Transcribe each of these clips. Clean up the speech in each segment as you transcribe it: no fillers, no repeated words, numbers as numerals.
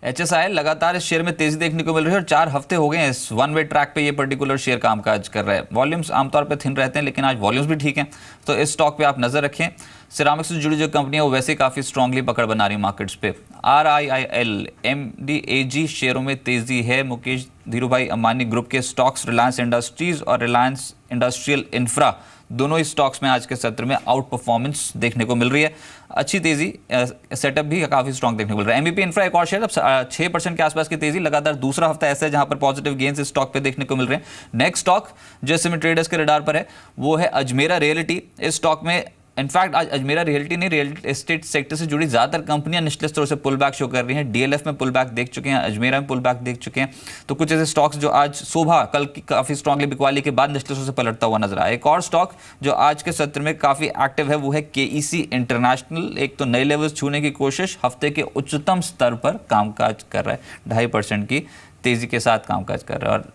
HSIL लगातार इस share में तेजी देखने को मिल रही है और 4 हफ्ते हो गए हैं इस वन वे ट्रैक पे ये पर्टिकुलर शेयर कामकाज कर रहा है। वॉल्यूम्स आमतौर पे थिन रहते हैं, लेकिन आज वॉल्यूम्स भी ठीक हैं, तो इस स्टॉक पे आप नजर रखें। सिरामिक्स से जुड़ी जो कंपनी है वो वैसे काफ़ी स्ट्रांगली पकड़ बना रही है मार्केट्स पे। RIIL MDAG शेयरों में तेजी है। मुकेश धीरूभाई अंबानी ग्रुप के स्टॉक्स रिलायंस इंडस्ट्रीज और रिलायंस इंडस्ट्रियल इंफ्रा दोनों ही स्टॉक्स में आज के सत्र में आउट परफॉर्मेंस देखने को मिल रही है। अच्छी तेजी, सेटअप भी काफ़ी स्ट्रांग देखने को मिल रहा है। MVP इंफ्रा एक और शेयर अब 6% के आसपास की तेजी, लगातार दूसरा हफ्ता ऐसा है जहां पर पॉजिटिव गेन्स इस स्टॉक पे देखने को मिल रहे हैं। नेक्स्ट स्टॉक जो इस समय ट्रेडर्स के रडार पर है वो है अजमेरा रियलिटी। इस स्टॉक में इनफैक्ट आज अजमेरा रियलिटी ने रियल एस्टेट सेक्टर से जुड़ी ज़्यादातर कंपनियां निचले स्तरों से पुल बैक शो कर रही हैं। DLF में पुल बैक देख चुके हैं, अजमेरा में पुल बैक देख चुके हैं। तो कुछ ऐसे स्टॉक्स जो आज सुबह कल की काफ़ी स्ट्रांगली बिकवाली के बाद निचले स्तरों से पलटता हुआ नजर आया। एक और स्टॉक जो आज के सत्र में काफ़ी एक्टिव है वो है KEC इंटरनेशनल। एक तो नए लेवल्स छूने की कोशिश, हफ्ते के उच्चतम स्तर पर कामकाज कर रहा है, 2.5% की तेजी के साथ कामकाज कर रहा है। और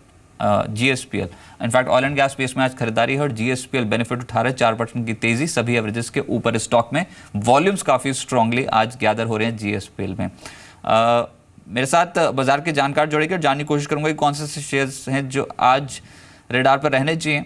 GSPL in fact oil and gas space में आज खरीदारी है और GSPL बेनिफिट उठा रहे 4% की तेजी, सभी एवरेजेस के ऊपर स्टॉक में। वॉल्यूम्स काफ़ी स्ट्रांगली आज गैदर हो रहे हैं GSPL में। मेरे साथ बाजार के जानकार जोड़ेंगे और जानने की कोशिश करूंगा कि कौन से शेयर्स हैं जो आज रेडार पर रहने चाहिए।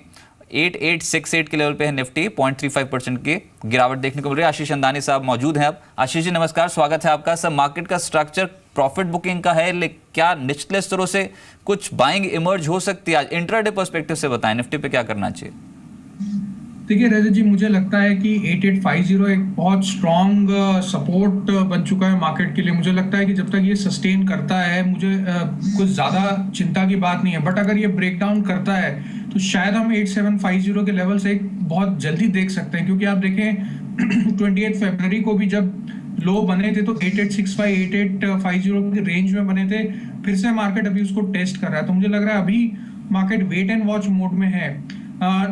8868 के लेवल पे है निफ्टी, 0.35% की गिरावट देखने को मिल रही है। आशीष अंदानी साहब मौजूद हैं अब। आशीष जी नमस्कार, स्वागत है आपका। सब मार्केट का स्ट्रक्चर प्रॉफिट बुकिंग का है, लेकिन क्या निचले स्तरों से कुछ बाइंग इमर्ज हो सकती है आज? इंट्राडे पर्सपेक्टिव से बताएं, निफ्टी पे क्या करना चाहिए? देखिए रजत जी, मुझे लगता है कि 8850 एक बहुत स्ट्रॉन्ग सपोर्ट बन चुका है मार्केट के लिए। मुझे लगता है कि जब तक ये सस्टेन करता है, मुझे कुछ ज़्यादा चिंता की बात नहीं है। बट अगर ये ब्रेक डाउन करता है तो शायद हम 8750 के लेवल से बहुत जल्दी देख सकते हैं, क्योंकि आप देखें 28 फरवरी को भी जब लो बने थे तो 8865 8850 के रेंज में बने थे। फिर से मार्केट अभी उसको टेस्ट कर रहा है, तो मुझे लग रहा है अभी market wait and watch mode में है।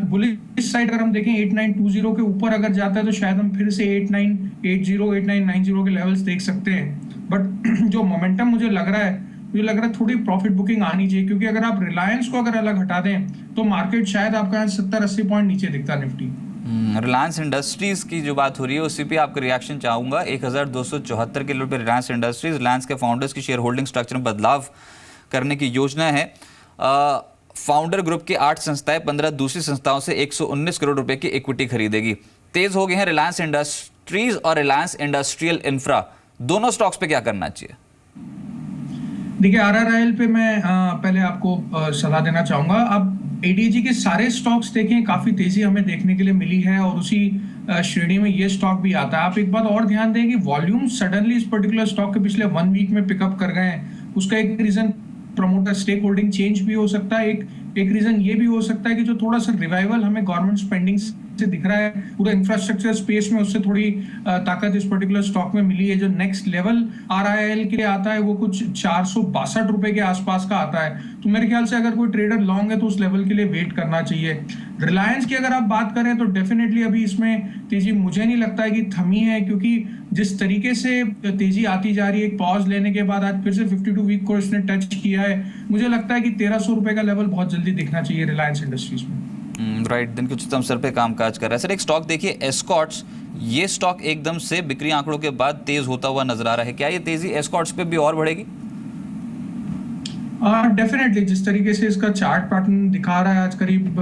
बुलिश साइड अगर हम देखें 8920 के ऊपर अगर जाता है तो शायद हम फिर से 8980 8990 के लेवल्स देख सकते हैं। बट जो मोमेंटम मुझे लग रहा है थोड़ी प्रॉफिट बुकिंग आनी चाहिए, क्योंकि अगर आप रिलायंस को अगर अलग हटा दें तो मार्केट शायद आपका 70-80 पॉइंट नीचे दिखता निफ्टी। रिलायंस इंडस्ट्रीज की जो बात हो रही है उसी पे आपका रिएक्शन चाहूंगा। 1274 के लेवल पे रिलायंस इंडस्ट्रीज, रिलायंस के फाउंडर्स की शेयर होल्डिंग स्ट्रक्चर में बदलाव करने की योजना है। फाउंडर ग्रुप की 8 संस्थाएं 15 दूसरी संस्थाओं से 119 करोड़ रुपए की इक्विटी खरीदेगी। तेज हो गए हैं रिलायंस इंडस्ट्रीज और रिलायंस इंडस्ट्रियल इंफ्रा, दोनों स्टॉक्स पे क्या करना चाहिए? देखिए RRIL पे मैं पहले आपको सलाह देना चाहूंगा। अब ADG के सारे स्टॉक्स देखें, काफी तेजी हमें देखने के लिए मिली है और उसी श्रेणी में ये स्टॉक भी आता है। आप एक बात और ध्यान दें कि वॉल्यूम सडनली इस पर्टिकुलर स्टॉक के पिछले 1 वीक में पिकअप कर गए हैं। उसका एक reason promoter stake holding change भी हो सकता है। एक रीजन ये भी हो सकता है कि जो थोड़ा सा रिवाइवल हमें गवर्नमेंट स्पेंडिंग से दिख रहा है पूरा इंफ्रास्ट्रक्चर स्पेस में, उससे थोड़ी ताकत इस पर्टिकुलर स्टॉक में मिली है। जो नेक्स्ट लेवल RIL के लिए आता है वो कुछ 462 रुपए के आसपास का आता है। तो मेरे ख्याल से अगर कोई ट्रेडर लॉन्ग है तो उस लेवल के लिए वेट करना चाहिए। रिलायंस की अगर आप बात करें तो डेफिनेटली अभी इसमें तेजी मुझे नहीं लगता है कि थमी है, क्योंकि जिस तरीके से तेजी आती जा रही है, एक पॉज लेने के बाद आज फिर से 52 वीक को इसने टच किया है। मुझे लगता है कि 1300 रुपए का लेवल बहुत जल्दी दिखना चाहिए रिलायंस इंडस्ट्रीज में। राइट, दिन के उच्चतम स्तर पे कामकाज कर रहा है। सर एक स्टॉक देखिए एस्कॉर्ट्स, ये स्टॉक एकदम से बिक्री आंकड़ों के बाद तेज होता हुआ नजर आ रहा है। क्या ये तेजी एस्कॉर्ट्स पे भी और बढ़ेगी? डेफिनेटली जिस तरीके से इसका चार्ट पैटर्न दिखा रहा है, आज करीब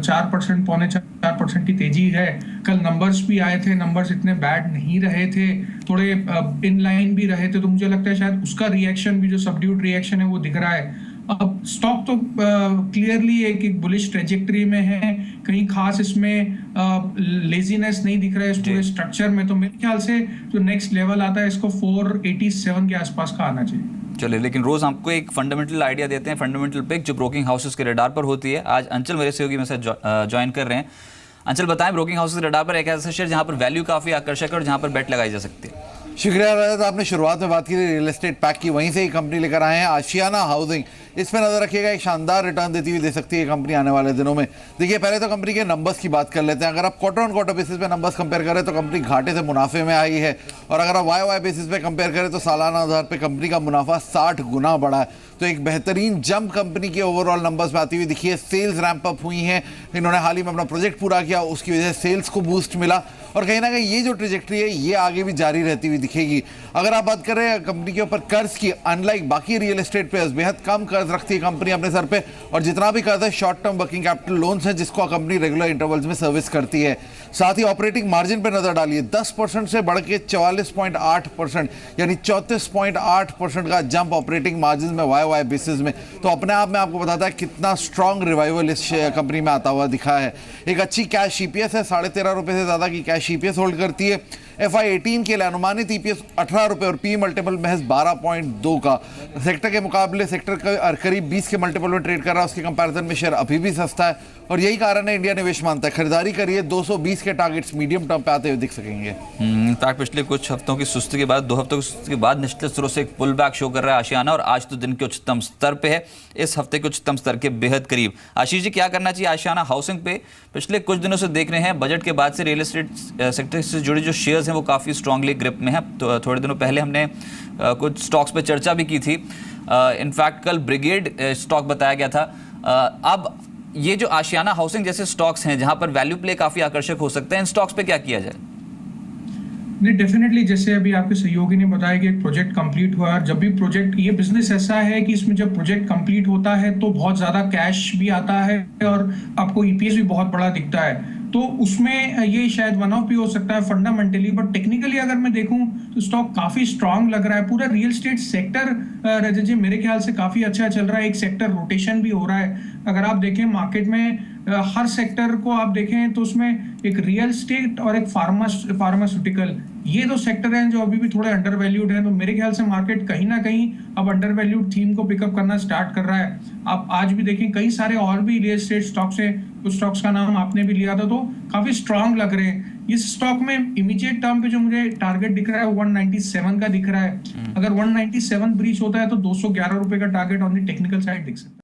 4% 4.25% की तेजी है। कल नंबर्स भी आए थे, नंबर्स इतने बैड नहीं रहे थे, थोड़े इन लाइन भी रहे थे। तो मुझे लगता है शायद उसका रिएक्शन भी, जो सबड्यूड रिएक्शन है वो दिख रहा है। अब स्टॉक तो क्लियरली एक बुलिश ट्रेजेक्टरी में है, कहीं खास इसमें लेजीनेस नहीं दिख रहा है इस पूरे स्ट्रक्चर में। तो मेरे ख्याल से जो नेक्स्ट लेवल आता है इसको 487 के आसपास का आना चाहिए। चलिए, लेकिन रोज हमको एक फंडामेंटल आइडिया देते हैं, फंडामेंटल पिक जो ब्रोकिंग हाउसेस के रडार पर होती है। आज अंचल मेरे सहयोगी में से ज्वाइन कर रहे हैं। अंचल बताएं, ब्रोकिंग हाउसेस के रडार पर एक ऐसा शेयर जहां पर वैल्यू काफी आकर्षक है और जहां पर बेट लगाई जा सकती है। शुक्रिया रजत, आपने शुरुआत में बात की थी रियल एस्टेट पैक की, वहीं से ही कंपनी लेकर आए हैं आशियाना हाउसिंग। इस पर नजर रखिएगा, एक शानदार रिटर्न देती हुई दे सकती है कंपनी आने वाले दिनों में। देखिए पहले तो कंपनी के नंबर्स की बात कर लेते हैं। अगर आप क्वार्टर ऑन क्वार्टर बेसिस पे नंबर्स कंपेयर करें तो कंपनी घाटे से मुनाफे में आई है, और अगर आप वाई बेसिस पे कंपेयर करें तो सालाना आधार पे कंपनी का मुनाफा 60 गुना बढ़ा है। तो एक बेहतरीन जंप कंपनी के ओवरऑल नंबर्स में आती हुई दिखी है। सेल्स रैंप अप हुई हैं, इन्होंने हाल ही में अपना प्रोजेक्ट पूरा किया, उसकी वजह से सेल्स को बूस्ट मिला, और कहीं ना कहीं ये जो ट्रेजेक्ट्री है ये आगे भी जारी रहती हुई दिखेगी। अगर आप बात करें कंपनी के ऊपर कर्ज की, अनलाइक बाकी रियल एस्टेट पे बेहद कम कर्ज रखती है कंपनी अपने सर पे, और जितना भी कर्ज है short term working capital loans है जिसको कंपनी रेगुलर इंटरवल्स में सर्विस करती है। साथ ही ऑपरेटिंग मार्जिन पे नजर डालिए, 10% से बढ़ के 44.8%, यानी 34.8% का जंप ऑपरेटिंग मार्जिन में वाई बेसिस में, तो अपने आप में आपको बताता है कितना स्ट्रॉन्ग रिवाइवल इस कंपनी में आता हुआ दिखा है। एक अच्छी कैश ईपीएस है, 13.5 रुपए से ज्यादा की कैश ईपीएस होल्ड करती है। FY18 के लिए अनुमानित ईपीएस 18 रुपए और पी मल्टीपल महज 12.2 का। सेक्टर के मुकाबले सेक्टर का करीब 20 के मल्टीपल में ट्रेड कर रहा है, उसके कंपैरिजन में शेयर अभी भी सस्ता है, और यही कारण है इंडिया निवेश मानता है खरीदारी करिए, 220 के टारगेट्स मीडियम टर्म पे आते हुए दिख सकेंगे। इनफैक्ट पिछले कुछ हफ्तों की सुस्ती के बाद, 2 हफ्तों की सुस्ती के बाद निचले स्तरों से एक पुल बैक शो कर रहा है आशियाना, और आज तो दिन के उच्चतम स्तर पे है, इस हफ्ते के उच्चतम स्तर के बेहद करीब। आशीष जी, क्या करना चाहिए आशियाना हाउसिंग पे? पिछले कुछ दिनों से देख रहे हैं बजट के बाद से रियल एस्टेट सेक्टर से जुड़े जो शेयर्स हैं वो काफ़ी स्ट्रांगली ग्रिप में है। तो थोड़े दिनों पहले हमने कुछ स्टॉक्स पे चर्चा भी की थी, इनफैक्ट कल ब्रिगेड स्टॉक बताया गया था। अब ये जो आशियाना हाउसिंग जैसे स्टॉक्स हैं जहां पर वैल्यू प्ले काफ़ी आकर्षक हो सकता है, इन स्टॉक्स पे क्या किया जाए? नहीं, डेफिनेटली जैसे अभी आपके सहयोगी ने बताया कि एक प्रोजेक्ट कंप्लीट हुआ, और जब भी प्रोजेक्ट, ये बिजनेस ऐसा है कि इसमें जब प्रोजेक्ट कंप्लीट होता है तो बहुत ज्यादा कैश भी आता है और आपको ईपीएस भी बहुत बड़ा दिखता है, तो उसमें ये शायद वन ऑफ भी हो सकता है फंडामेंटली। बट टेक्निकली अगर मैं देखूं तो स्टॉक काफी स्ट्रांग लग रहा है। पूरा रियल एस्टेट सेक्टर रजत जी मेरे ख्याल से काफी अच्छा चल रहा है, एक सेक्टर रोटेशन भी हो रहा है। अगर आप देखें मार्केट में हर सेक्टर को आप देखें तो उसमें एक रियल एस्टेट और एक फार्मास्यूटिकल, ये दो सेक्टर हैं जो अभी भी थोड़े अंडर वैल्यूड हैं। तो मेरे ख्याल से मार्केट कहीं ना कहीं अब अंडर वैल्यूड थीम को पिकअप करना स्टार्ट कर रहा है। आप आज भी देखें कई सारे और भी रियल एस्टेट स्टॉक्स हैं, कुछ स्टॉक्स का नाम आपने भी लिया था, तो काफी स्ट्रांग लग रहे हैं। इस स्टॉक में इमीडिएट टर्म पे जो मुझे टारगेट दिख रहा है 197 का दिख रहा है। अगर 197 ब्रीच होता है तो 211 रुपए का target on the technical side दिख सकता है।